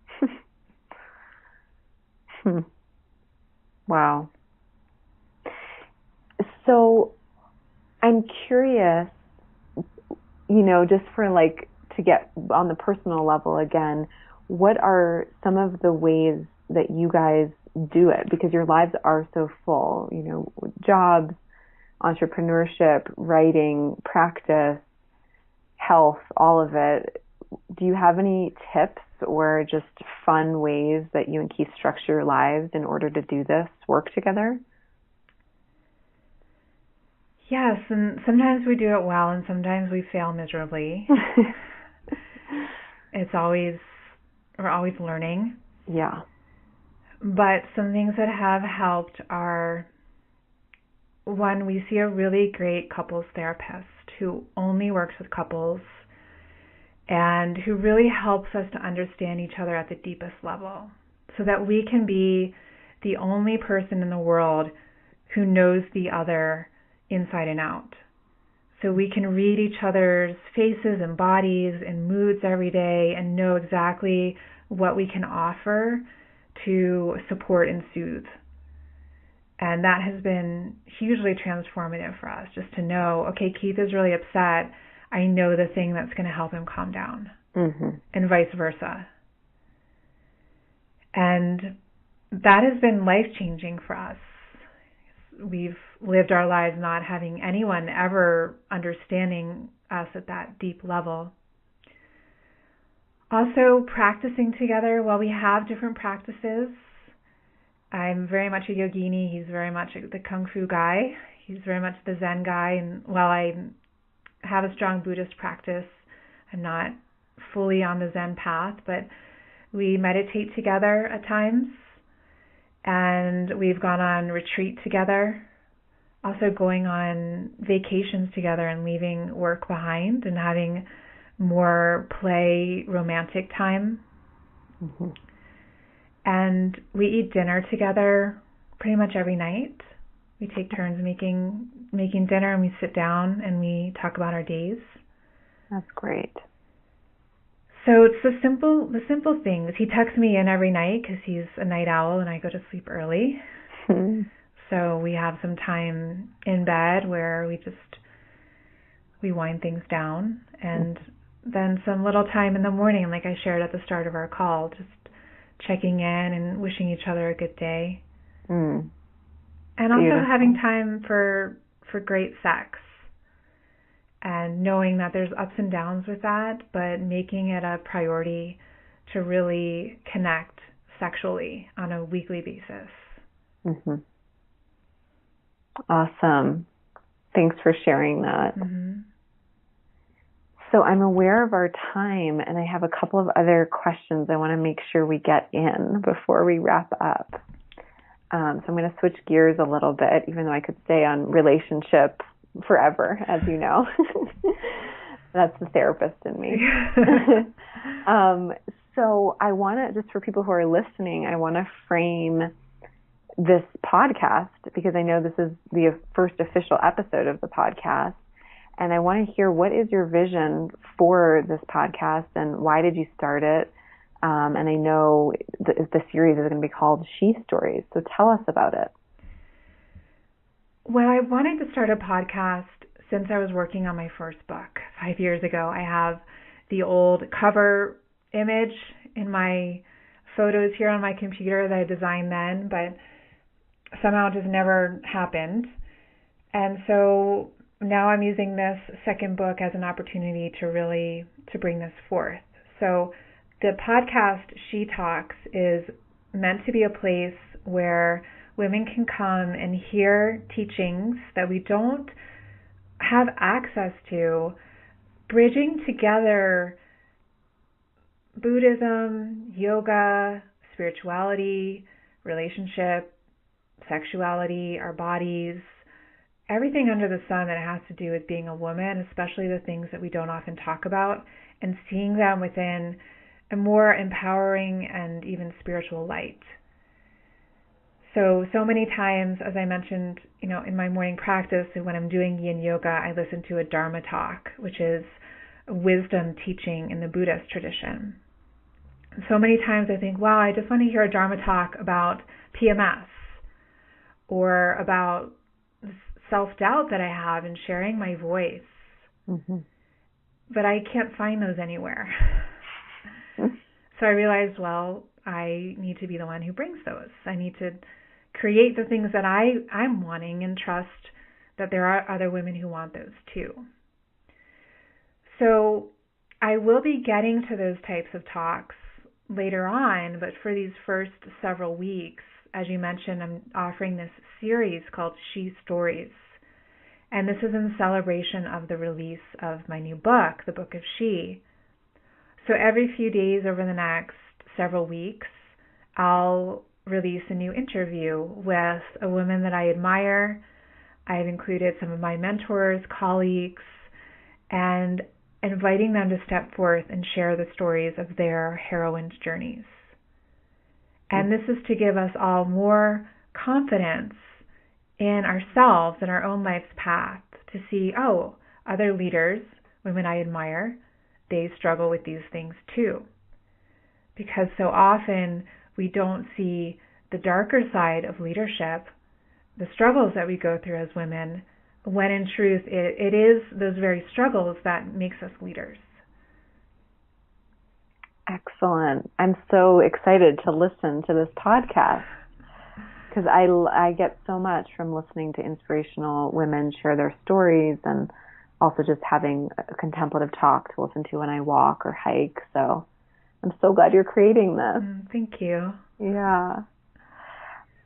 B: Wow. So I'm curious, just for to get on the personal level again, what are some of the ways that you guys do it? Because your lives are so full, jobs, entrepreneurship, writing, practice, health, all of it. Do you have any tips or just fun ways that you and Keith structure your lives in order to do this work together?
A: Yes, and sometimes we do it well and sometimes we fail miserably. We're always learning.
B: Yeah.
A: But some things that have helped are, one, we see a really great couples therapist who only works with couples and who really helps us to understand each other at the deepest level so that we can be the only person in the world who knows the other inside and out. So we can read each other's faces and bodies and moods every day and know exactly what we can offer to support and soothe. And that has been hugely transformative for us, just to know, okay, Keith is really upset. I know the thing that's going to help him calm down, mm-hmm. and vice versa. And that has been life-changing for us. We've lived our lives not having anyone ever understanding us at that deep level. Also, practicing together. While we have different practices, I'm very much a yogini. He's very much the Kung Fu guy. He's very much the Zen guy. And while I have a strong Buddhist practice, I'm not fully on the Zen path, but we meditate together at times. And we've gone on retreat together, also going on vacations together and leaving work behind and having more play, romantic time. Mm-hmm. And we eat dinner together pretty much every night. We take turns making dinner, and we sit down and we talk about our days.
B: That's great.
A: So it's the simple things. He tucks me in every night because he's a night owl and I go to sleep early. So we have some time in bed where we wind things down, and then some little time in the morning, like I shared at the start of our call, just checking in and wishing each other a good day. And also
B: Beautiful.
A: having time for great sex. And knowing that there's ups and downs with that, but making it a priority to really connect sexually on a weekly basis.
B: Mm-hmm. Awesome. Thanks for sharing that.
A: Mm-hmm.
B: So I'm aware of our time, and I have a couple of other questions I want to make sure we get in before we wrap up. So I'm going to switch gears a little bit, even though I could stay on relationships forever, as you know. That's the therapist in me. So I want to, just for people who are listening, I want to frame this podcast, because I know this is the first official episode of the podcast. And I want to hear, what is your vision for this podcast and why did you start it? And I know the series is going to be called She Stories. So tell us about it.
A: Well, I wanted to start a podcast since I was working on my first book 5 years ago. I have the old cover image in my photos here on my computer that I designed then, but somehow it just never happened. And so now I'm using this second book as an opportunity to bring this forth. So the podcast She Talks is meant to be a place where women can come and hear teachings that we don't have access to, bridging together Buddhism, yoga, spirituality, relationship, sexuality, our bodies, everything under the sun that has to do with being a woman, especially the things that we don't often talk about, and seeing them within a more empowering and even spiritual light. So many times, as I mentioned, in my morning practice, when I'm doing yin yoga, I listen to a Dharma talk, which is a wisdom teaching in the Buddhist tradition. So many times I think, wow, I just want to hear a Dharma talk about PMS or about self-doubt that I have in sharing my voice. Mm-hmm. But I can't find those anywhere. So I realized, well, I need to be the one who brings those. I need to create the things that I'm wanting and trust that there are other women who want those too. So I will be getting to those types of talks later on, but for these first several weeks, as you mentioned, I'm offering this series called She Stories. And this is in celebration of the release of my new book, the Book of She. So every few days over the next several weeks, I'll release a new interview with a woman that I admire. I've included some of my mentors, colleagues, and inviting them to step forth and share the stories of their heroines' journeys. And this is to give us all more confidence in ourselves and our own life's path, to see, oh, other leaders, women I admire, they struggle with these things too. Because so often we don't see the darker side of leadership, the struggles that we go through as women, when in truth it is those very struggles that makes us leaders.
B: Excellent. I'm so excited to listen to this podcast, because I get so much from listening to inspirational women share their stories, and also just having a contemplative talk to listen to when I walk or hike. So I'm so glad you're creating this.
A: Thank you.
B: Yeah.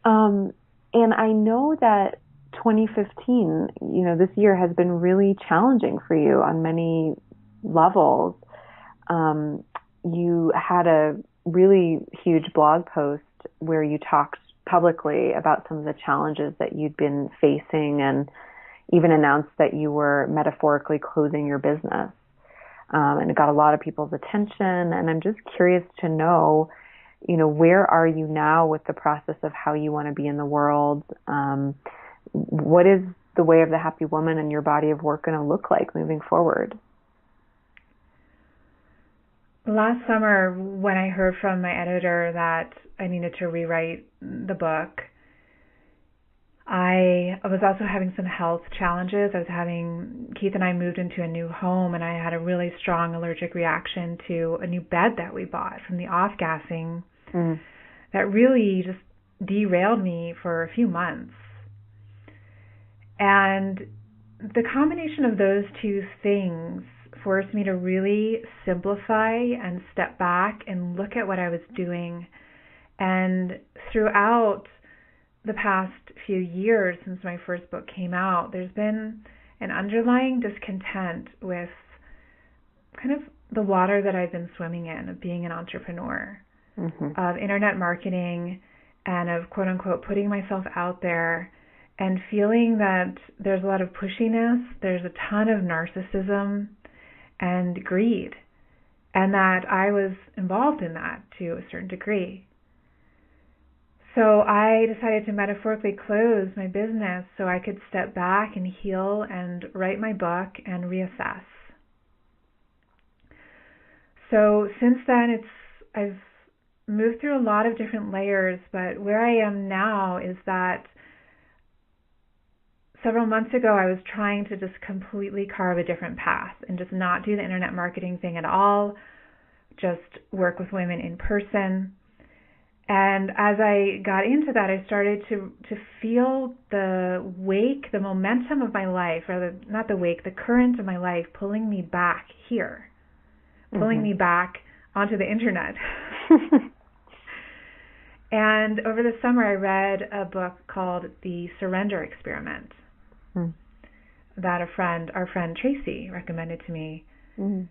B: And I know that 2015, this year has been really challenging for you on many levels. You had a really huge blog post where you talked publicly about some of the challenges that you'd been facing, and even announced that you were metaphorically closing your business. And it got a lot of people's attention. And I'm just curious to know, where are you now with the process of how you want to be in the world? What is the way of the happy woman and your body of work going to look like moving forward?
A: Last summer, when I heard from my editor that I needed to rewrite the book, I was also having some health challenges. Keith and I moved into a new home, and I had a really strong allergic reaction to a new bed that we bought from the off-gassing that really just derailed me for a few months. And the combination of those two things forced me to really simplify and step back and look at what I was doing. And throughout the past few years since my first book came out, there's been an underlying discontent with kind of the water that I've been swimming in of being an entrepreneur, of internet marketing and of quote unquote putting myself out there and feeling that there's a lot of pushiness, there's a ton of narcissism and greed, and that I was involved in that to a certain degree. So I decided to metaphorically close my business so I could step back and heal and write my book and reassess. So since then, I've moved through a lot of different layers, but where I am now is that several months ago, I was trying to just completely carve a different path and just not do the internet marketing thing at all, just work with women in person. And as I got into that, I started to feel the wake, the momentum of my life, rather not the wake, the current of my life pulling me back here, pulling me back onto the internet. And over the summer, I read a book called The Surrender Experiment that our friend Tracy recommended to me. And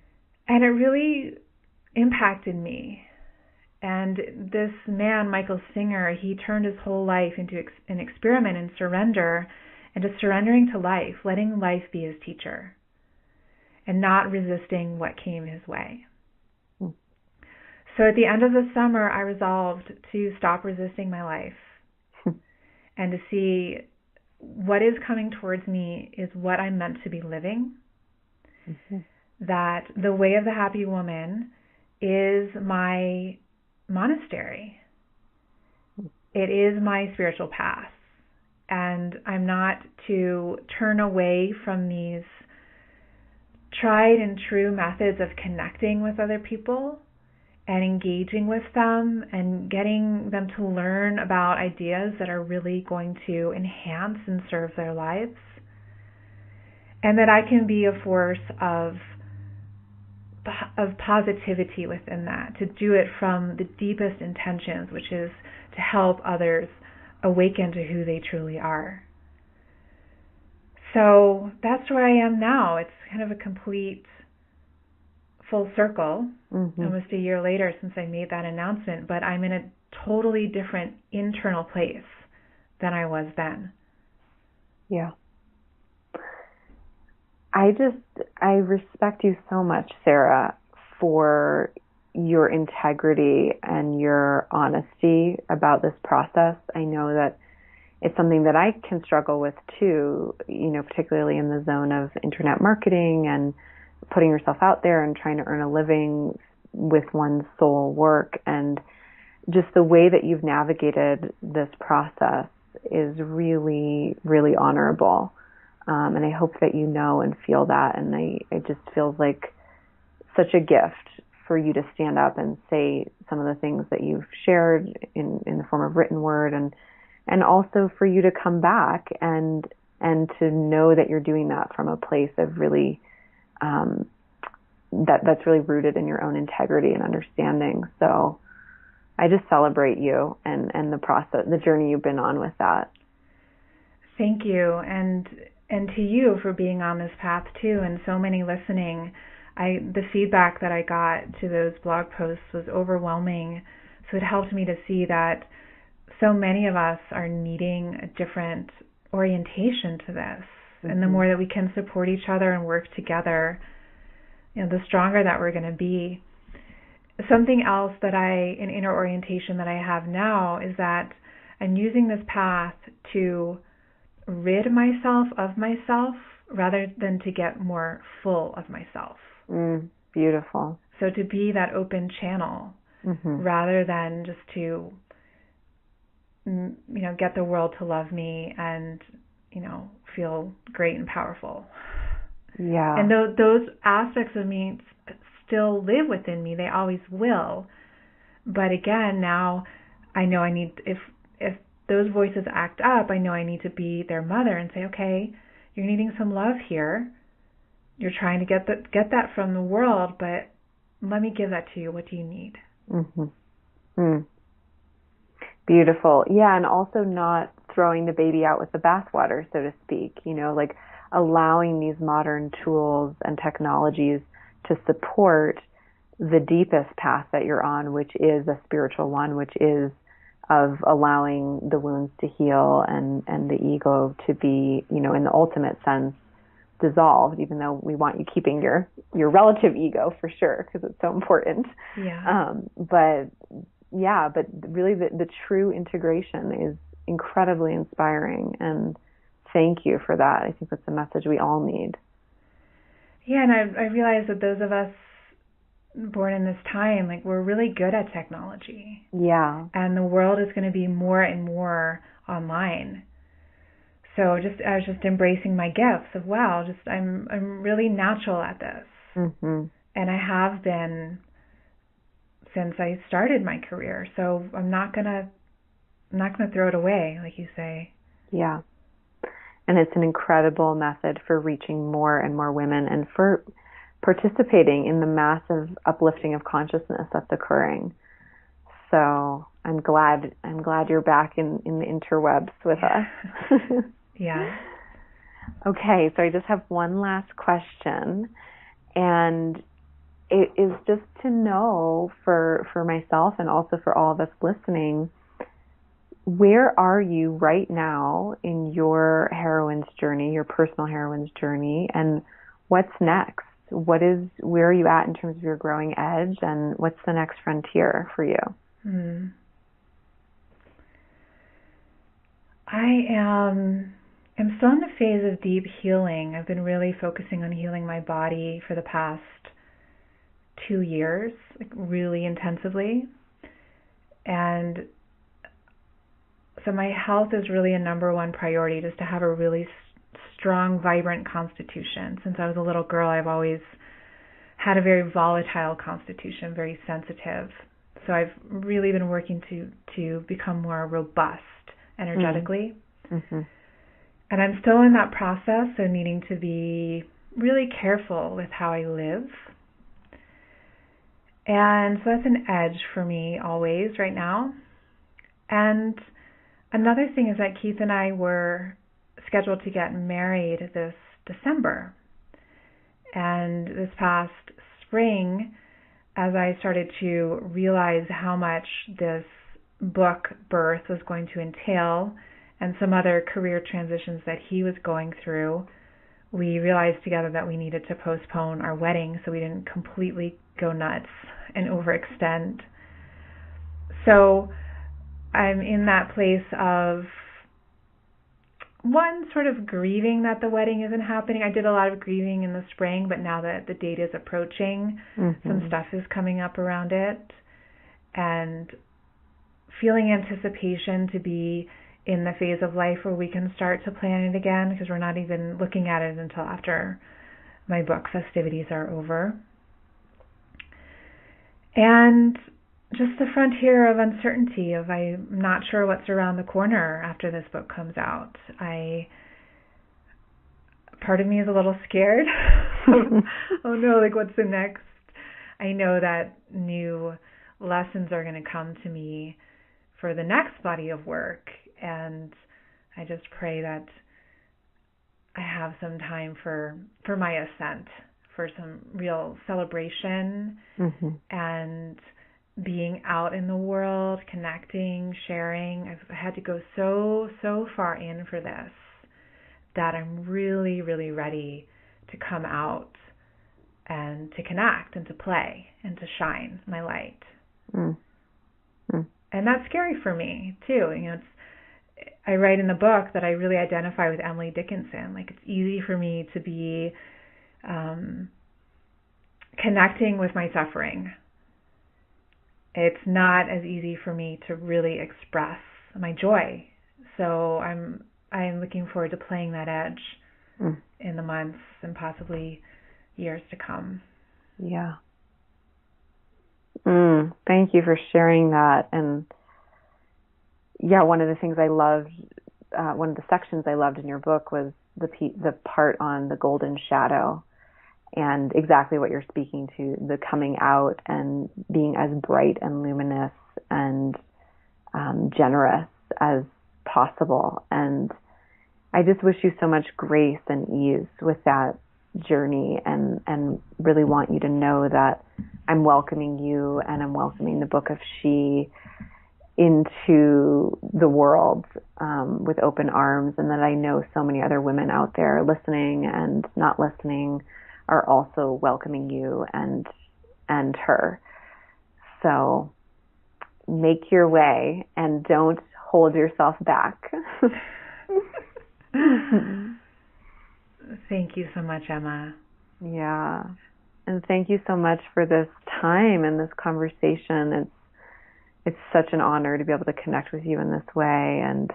A: it really impacted me. And this man, Michael Singer, he turned his whole life into an experiment in surrender and just surrendering to life, letting life be his teacher and not resisting what came his way. So at the end of the summer, I resolved to stop resisting my life and to see what is coming towards me is what I'm meant to be living. That the way of the happy woman is my monastery. It is my spiritual path. And I'm not to turn away from these tried and true methods of connecting with other people and engaging with them and getting them to learn about ideas that are really going to enhance and serve their lives. And that I can be a force of positivity within that, to do it from the deepest intentions, which is to help others awaken to who they truly are. So that's where I am now. It's kind of a complete full circle, almost a year later since I made that announcement, but I'm in a totally different internal place than I was then.
B: Yeah. I respect you so much, Sara, for your integrity and your honesty about this process. I know that it's something that I can struggle with too, particularly in the zone of internet marketing and putting yourself out there and trying to earn a living with one's soul work. And just the way that you've navigated this process is really, really honorable. And I hope that you know and feel that. And it just feels like such a gift for you to stand up and say some of the things that you've shared in the form of written word, and also for you to come back and to know that you're doing that from a place of really that's really rooted in your own integrity and understanding. So I just celebrate you and the process, the journey you've been on with that.
A: Thank you. And to you for being on this path too, and so many listening. The feedback that I got to those blog posts was overwhelming. So it helped me to see that so many of us are needing a different orientation to this. And the more that we can support each other and work together, the stronger that we're going to be. Something else that an inner orientation that I have now is that I'm using this path to rid myself of myself rather than to get more full of myself.
B: Beautiful.
A: So to be that open channel rather than just to, get the world to love me and, feel great and powerful.
B: Yeah.
A: And those aspects of me still live within me. They always will. But again, now I know I need, if those voices act up, I know I need to be their mother and say, okay, you're needing some love here. You're trying to get that from the world, but let me give that to you. What do you need?
B: Beautiful. Yeah, and also not throwing the baby out with the bathwater, so to speak, like allowing these modern tools and technologies to support the deepest path that you're on, which is a spiritual one, which is of allowing the wounds to heal and the ego to be, in the ultimate sense, dissolved, even though we want you keeping your relative ego for sure, because it's so important.
A: Yeah.
B: But really the true integration is incredibly inspiring, and thank you for that. I think that's a message we all need.
A: Yeah, and I realize that those of us born in this time, like, we're really good at technology.
B: Yeah.
A: And the world is going to be more and more online. So I was just embracing my gifts of, wow, I'm really natural at this.
B: Mm-hmm.
A: And I have been since I started my career. So I'm not gonna throw it away, like you say.
B: Yeah. And it's an incredible method for reaching more and more women, and for participating in the massive uplifting of consciousness that's occurring. So I'm glad you're back in the interwebs with us.
A: Yeah.
B: Okay, so I just have one last question, and it is just to know for myself and also for all of us listening, where are you right now in your heroine's journey, your personal heroine's journey, and what's next? Where are you at in terms of your growing edge, and what's the next frontier for you?
A: I'm still in the phase of deep healing. I've been really focusing on healing my body for the past 2 years, like really intensively. And so my health is really a number one priority, just to have a really strong, vibrant constitution. Since I was a little girl, I've always had a very volatile constitution, very sensitive. So I've really been working to become more robust energetically.
B: Mm-hmm.
A: And I'm still in that process of needing to be really careful with how I live. And so that's an edge for me always right now. And another thing is that Keith and I were scheduled to get married this December. And this past spring, as I started to realize how much this book birth was going to entail, and some other career transitions that he was going through, we realized together that we needed to postpone our wedding so we didn't completely go nuts and overextend. So I'm in that place of, one, sort of grieving that the wedding isn't happening. I did a lot of grieving in the spring, but now that the date is approaching, some stuff is coming up around it, and feeling anticipation to be in the phase of life where we can start to plan it again, because we're not even looking at it until after my book festivities are over. And just the frontier of uncertainty of, I'm not sure what's around the corner after this book comes out. Part of me is a little scared. Oh no, like, what's the next? I know that new lessons are going to come to me for the next body of work, and I just pray that I have some time for my ascent, for some real celebration, and being out in the world, connecting, sharing. I've had to go so far in for this that I'm really, really ready to come out and to connect and to play and to shine my light. And that's scary for me too. I write in the book that I really identify with Emily Dickinson. Like, it's easy for me to be connecting with my suffering. It's not as easy for me to really express my joy. So I'm looking forward to playing that edge in the months and possibly years to come.
B: Yeah. Thank you for sharing that. And yeah, one of the things I loved, one of the sections I loved in your book was the part on the golden shadow, and exactly what you're speaking to, the coming out and being as bright and luminous and generous as possible. And I just wish you so much grace and ease with that journey, and really want you to know that I'm welcoming you, and I'm welcoming the book of She, into the world with open arms, and that I know so many other women out there listening and not listening are also welcoming you and her. So make your way and don't hold yourself back.
A: Thank you so much, Emma.
B: Yeah. And thank you so much for this time and this conversation. It's such an honor to be able to connect with you in this way and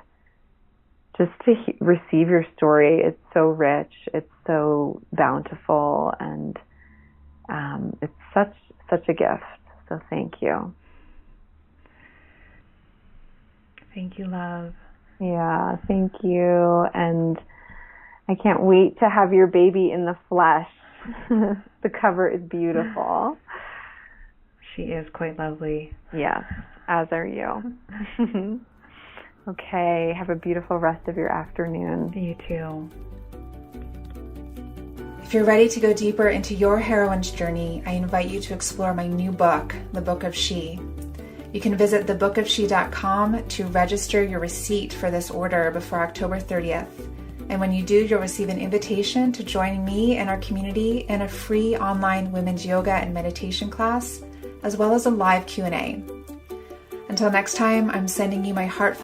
B: just to receive your story. It's so rich. It's so bountiful, and it's such a gift. So thank you.
A: Thank you, love.
B: Yeah, thank you. And I can't wait to have your baby in the flesh. The cover is beautiful.
A: She is quite lovely.
B: Yes, as are you. Okay, have a beautiful rest of your afternoon.
A: You too.
C: If you're ready to go deeper into your heroine's journey, I invite you to explore my new book, The Book of She. You can visit thebookofshe.com to register your receipt for this order before October 30th. And when you do, you'll receive an invitation to join me and our community in a free online women's yoga and meditation class, as well as a live Q&A. Until next time, I'm sending you my heartfelt